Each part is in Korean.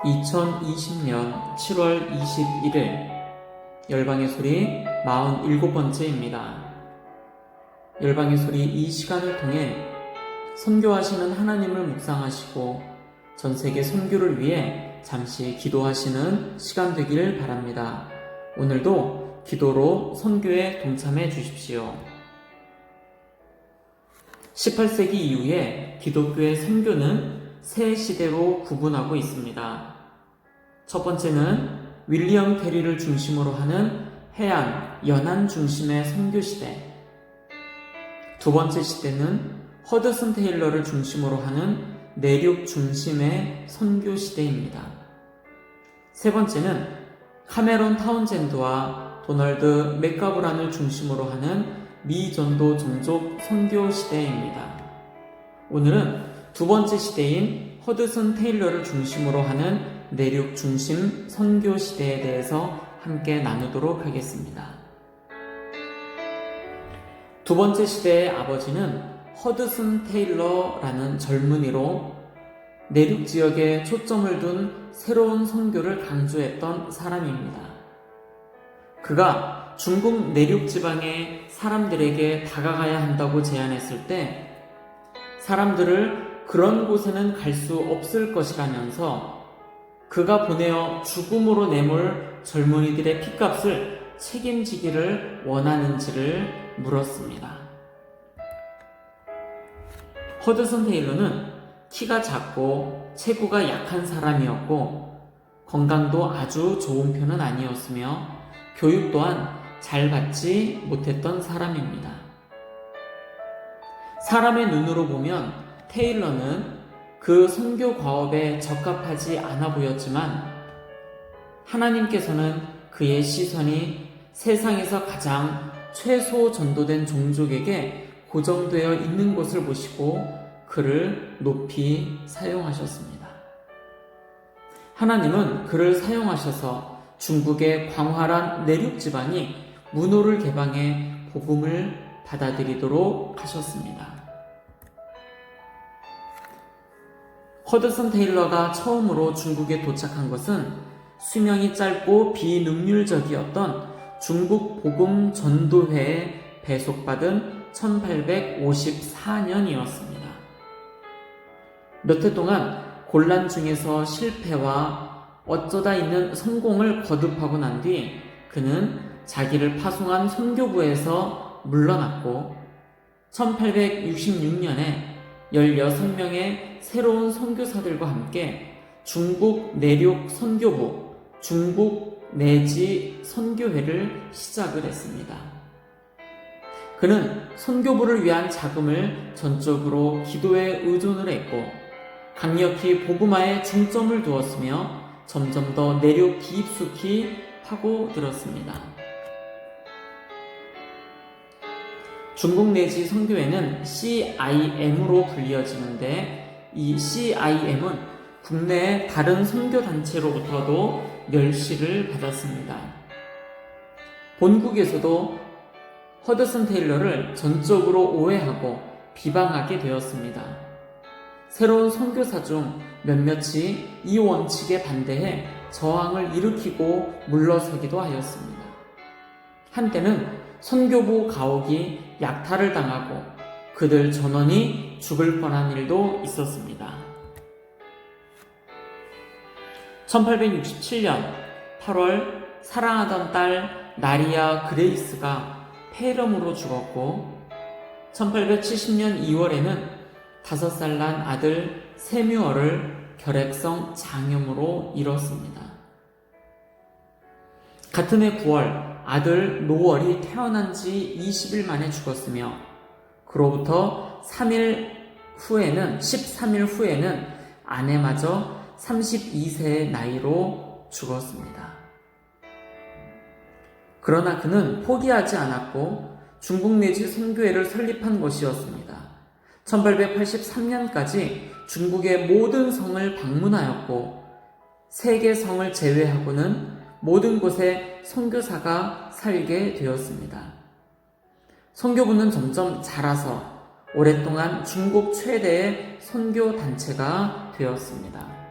2020년 7월 21일 열방의 소리 47번째입니다. 열방의 소리 이 시간을 통해 선교하시는 하나님을 묵상하시고 전세계 선교를 위해 잠시 기도하시는 시간 되기를 바랍니다. 오늘도 기도로 선교에 동참해 주십시오. 18세기 이후에 기독교의 선교는 세 시대로 구분하고 있습니다. 첫 번째는 윌리엄 캐리를 중심으로 하는 해안, 연안 중심의 선교 시대. 두 번째 시대는 허드슨 테일러를 중심으로 하는 내륙 중심의 선교 시대입니다. 세 번째는 카메론 타운젠드와 도널드 맥가브란을 중심으로 하는 미전도 종족 선교 시대입니다. 오늘은 두 번째 시대인 허드슨 테일러를 중심으로 하는 내륙 중심 선교 시대에 대해서 함께 나누도록 하겠습니다. 두 번째 시대의 아버지는 허드슨 테일러라는 젊은이로 내륙 지역에 초점을 둔 새로운 선교를 강조했던 사람입니다. 그가 중국 내륙 지방의 사람들에게 다가가야 한다고 제안했을 때 사람들을 그런 곳에는 갈 수 없을 것이라면서 그가 보내어 죽음으로 내몰 젊은이들의 핏값을 책임지기를 원하는지를 물었습니다. 허드슨 테일러는 키가 작고 체구가 약한 사람이었고 건강도 아주 좋은 편은 아니었으며 교육 또한 잘 받지 못했던 사람입니다. 사람의 눈으로 보면 테일러는 그 선교 과업에 적합하지 않아 보였지만 하나님께서는 그의 시선이 세상에서 가장 최소 전도된 종족에게 고정되어 있는 것을 보시고 그를 높이 사용하셨습니다. 하나님은 그를 사용하셔서 중국의 광활한 내륙 지방이 문호를 개방해 복음을 받아들이도록 하셨습니다. 허드슨 테일러가 처음으로 중국에 도착한 것은 수명이 짧고 비능률적이었던 중국 복음 전도회에 배속받은 1854년이었습니다. 몇 해 동안 곤란 중에서 실패와 어쩌다 있는 성공을 거듭하고 난 뒤 그는 자기를 파송한 선교부에서 물러났고 1866년에 16명의 새로운 선교사들과 함께 중국 내륙 선교부, 중국 내지 선교회를 시작을 했습니다. 그는 선교부를 위한 자금을 전적으로 기도에 의존을 했고 강력히 복음화에 중점을 두었으며 점점 더 내륙 깊숙이 파고들었습니다. 중국 내지 선교회는 CIM으로 불리어지는데 이 CIM은 국내의 다른 선교단체로부터도 멸시를 받았습니다. 본국에서도 허드슨 테일러를 전적으로 오해하고 비방하게 되었습니다. 새로운 선교사 중 몇몇이 이 원칙에 반대해 저항을 일으키고 물러서기도 하였습니다. 한때는 선교부 가옥이 약탈을 당하고 그들 전원이 죽을 뻔한 일도 있었습니다. 1867년 8월 사랑하던 딸 나리아 그레이스가 폐렴으로 죽었고 1870년 2월에는 5살 난 아들 세뮤얼을 결핵성 장염으로 잃었습니다. 같은 해 9월 아들 노월이 태어난 지 20일 만에 죽었으며 그로부터 13일 후에는 아내마저 32세의 나이로 죽었습니다. 그러나 그는 포기하지 않았고 중국 내지 선교회를 설립한 것이었습니다. 1883년까지 중국의 모든 성을 방문하였고 세계 성을 제외하고는 모든 곳에 선교사가 살게 되었습니다. 선교부는 점점 자라서 오랫동안 중국 최대의 선교 단체가 되었습니다.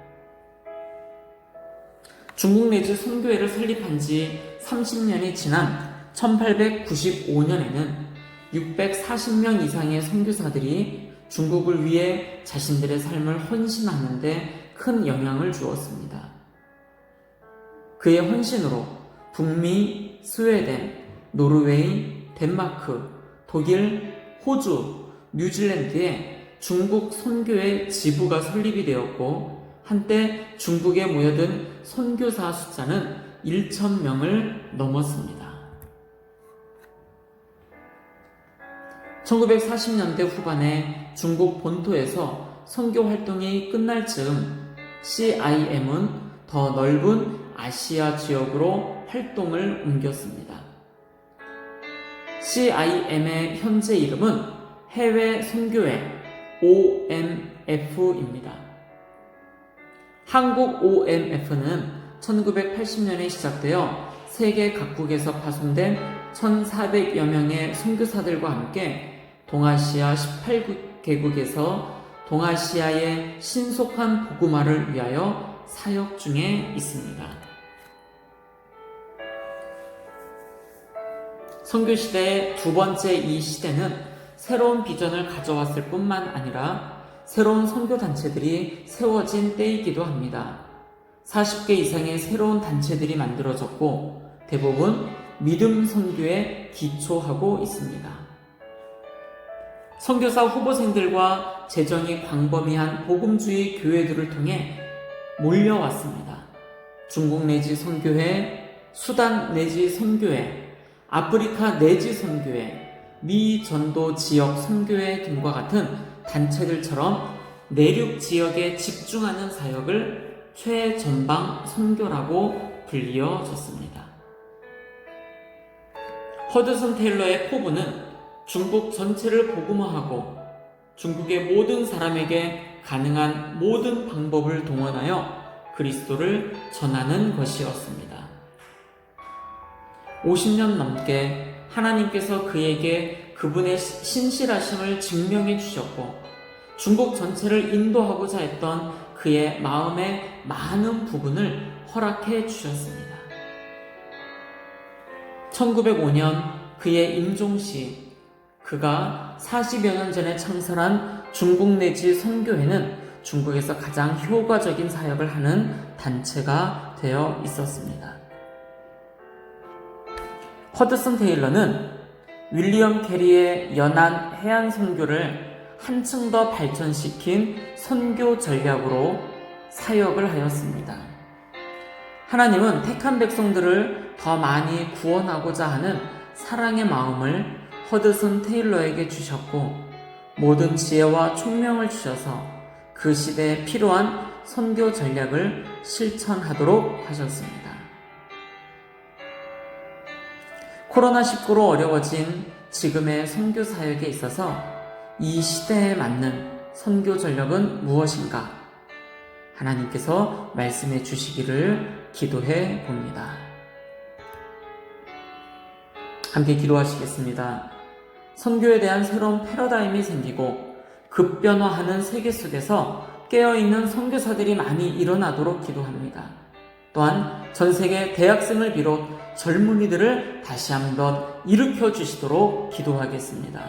중국 내지 선교회를 설립한 지 30년이 지난 1895년에는 640명 이상의 선교사들이 중국을 위해 자신들의 삶을 헌신하는 데 큰 영향을 주었습니다. 그의 헌신으로 북미, 스웨덴, 노르웨이, 덴마크, 독일, 호주, 뉴질랜드에 중국 선교회 지부가 설립이 되었고, 한때 중국에 모여든 선교사 숫자는 1,000명을 넘었습니다. 1940년대 후반에 중국 본토에서 선교 활동이 끝날 즈음 CIM은 더 넓은 아시아 지역으로 활동을 옮겼습니다. CIM의 현재 이름은 해외 선교회 OMF입니다. 한국 OMF는 1980년에 시작되어 세계 각국에서 파송된 1,400여 명의 선교사들과 함께 동아시아 18개국에서 동아시아의 신속한 복음화를 위하여 사역 중에 있습니다. 선교시대의 두 번째 이 시대는 새로운 비전을 가져왔을 뿐만 아니라 새로운 선교단체들이 세워진 때이기도 합니다. 40개 이상의 새로운 단체들이 만들어졌고 대부분 믿음 선교에 기초하고 있습니다. 선교사 후보생들과 재정이 광범위한 복음주의 교회들을 통해 몰려왔습니다. 중국 내지 선교회, 수단 내지 선교회, 아프리카 내지 선교회, 미 전도 지역 선교회 등과 같은 단체들처럼 내륙 지역에 집중하는 사역을 최전방 선교라고 불리어졌습니다. 허드슨 테일러의 포부는 중국 전체를 복음화하고 중국의 모든 사람에게 가능한 모든 방법을 동원하여 그리스도를 전하는 것이었습니다. 50년 넘게 하나님께서 그에게 그분의 신실하심을 증명해 주셨고 중국 전체를 인도하고자 했던 그의 마음의 많은 부분을 허락해 주셨습니다. 1905년 그의 임종시 그가 40여 년 전에 창설한 중국 내지 선교회는 중국에서 가장 효과적인 사역을 하는 단체가 되어 있었습니다. 허드슨 테일러는 윌리엄 캐리의 연안 해안 선교를 한층 더 발전시킨 선교 전략으로 사역을 하였습니다. 하나님은 택한 백성들을 더 많이 구원하고자 하는 사랑의 마음을 허드슨 테일러에게 주셨고 모든 지혜와 총명을 주셔서 그 시대에 필요한 선교 전략을 실천하도록 하셨습니다. 코로나19로 어려워진 지금의 선교 사역에 있어서 이 시대에 맞는 선교 전략은 무엇인가? 하나님께서 말씀해 주시기를 기도해 봅니다. 함께 기도하시겠습니다. 선교에 대한 새로운 패러다임이 생기고 급변화하는 세계 속에서 깨어있는 선교사들이 많이 일어나도록 기도합니다. 또한 전 세계 대학생을 비롯 젊은이들을 다시 한번 일으켜 주시도록 기도하겠습니다.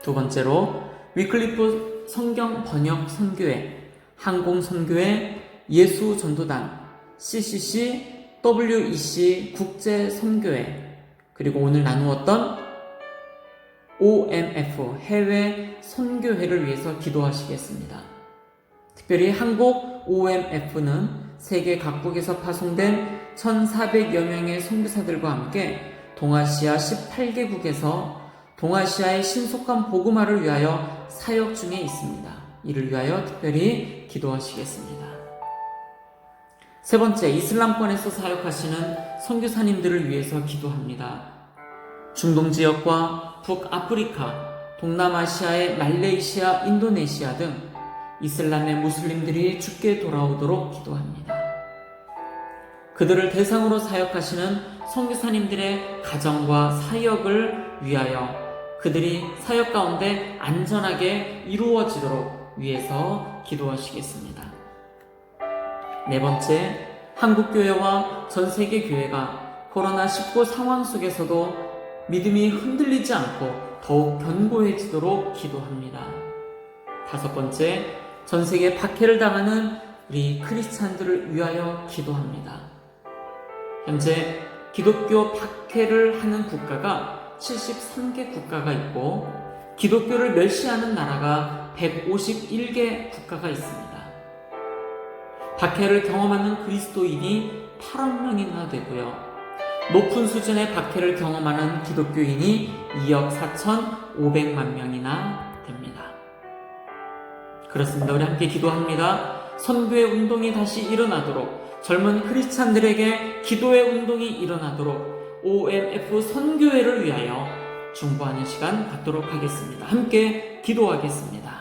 두 번째로 위클리프 성경 번역 선교회, 항공 선교회, 예수 전도단, CCC, WEC 국제 선교회, 그리고 오늘 나누었던 OMF 해외 선교회를 위해서 기도하시겠습니다. 특별히 한국 OMF는 세계 각국에서 파송된 1,400여 명의 선교사들과 함께 동아시아 18개국에서 동아시아의 신속한 복음화를 위하여 사역 중에 있습니다. 이를 위하여 특별히 기도하시겠습니다. 세 번째, 이슬람권에서 사역하시는 선교사님들을 위해서 기도합니다. 중동 지역과 북아프리카, 동남아시아의 말레이시아, 인도네시아 등 이슬람의 무슬림들이 주께 돌아오도록 기도합니다. 그들을 대상으로 사역하시는 선교사님들의 가정과 사역을 위하여 그들이 사역 가운데 안전하게 이루어지도록 위해서 기도하시겠습니다. 네 번째, 한국교회와 전 세계 교회가 코로나19 상황 속에서도 믿음이 흔들리지 않고 더욱 견고해지도록 기도합니다. 다섯 번째, 전 세계 박해를 당하는 우리 크리스찬들을 위하여 기도합니다. 현재 기독교 박해를 하는 국가가 73개 국가가 있고 기독교를 멸시하는 나라가 151개 국가가 있습니다. 박해를 경험하는 그리스도인이 8억 명이나 되고요. 높은 수준의 박해를 경험하는 기독교인이 2억 4,500만 명이나 됩니다. 그렇습니다. 우리 함께 기도합니다. 선교의 운동이 다시 일어나도록, 젊은 크리스찬들에게 기도의 운동이 일어나도록 OMF 선교회를 위하여 중보하는 시간 갖도록 하겠습니다. 함께 기도하겠습니다.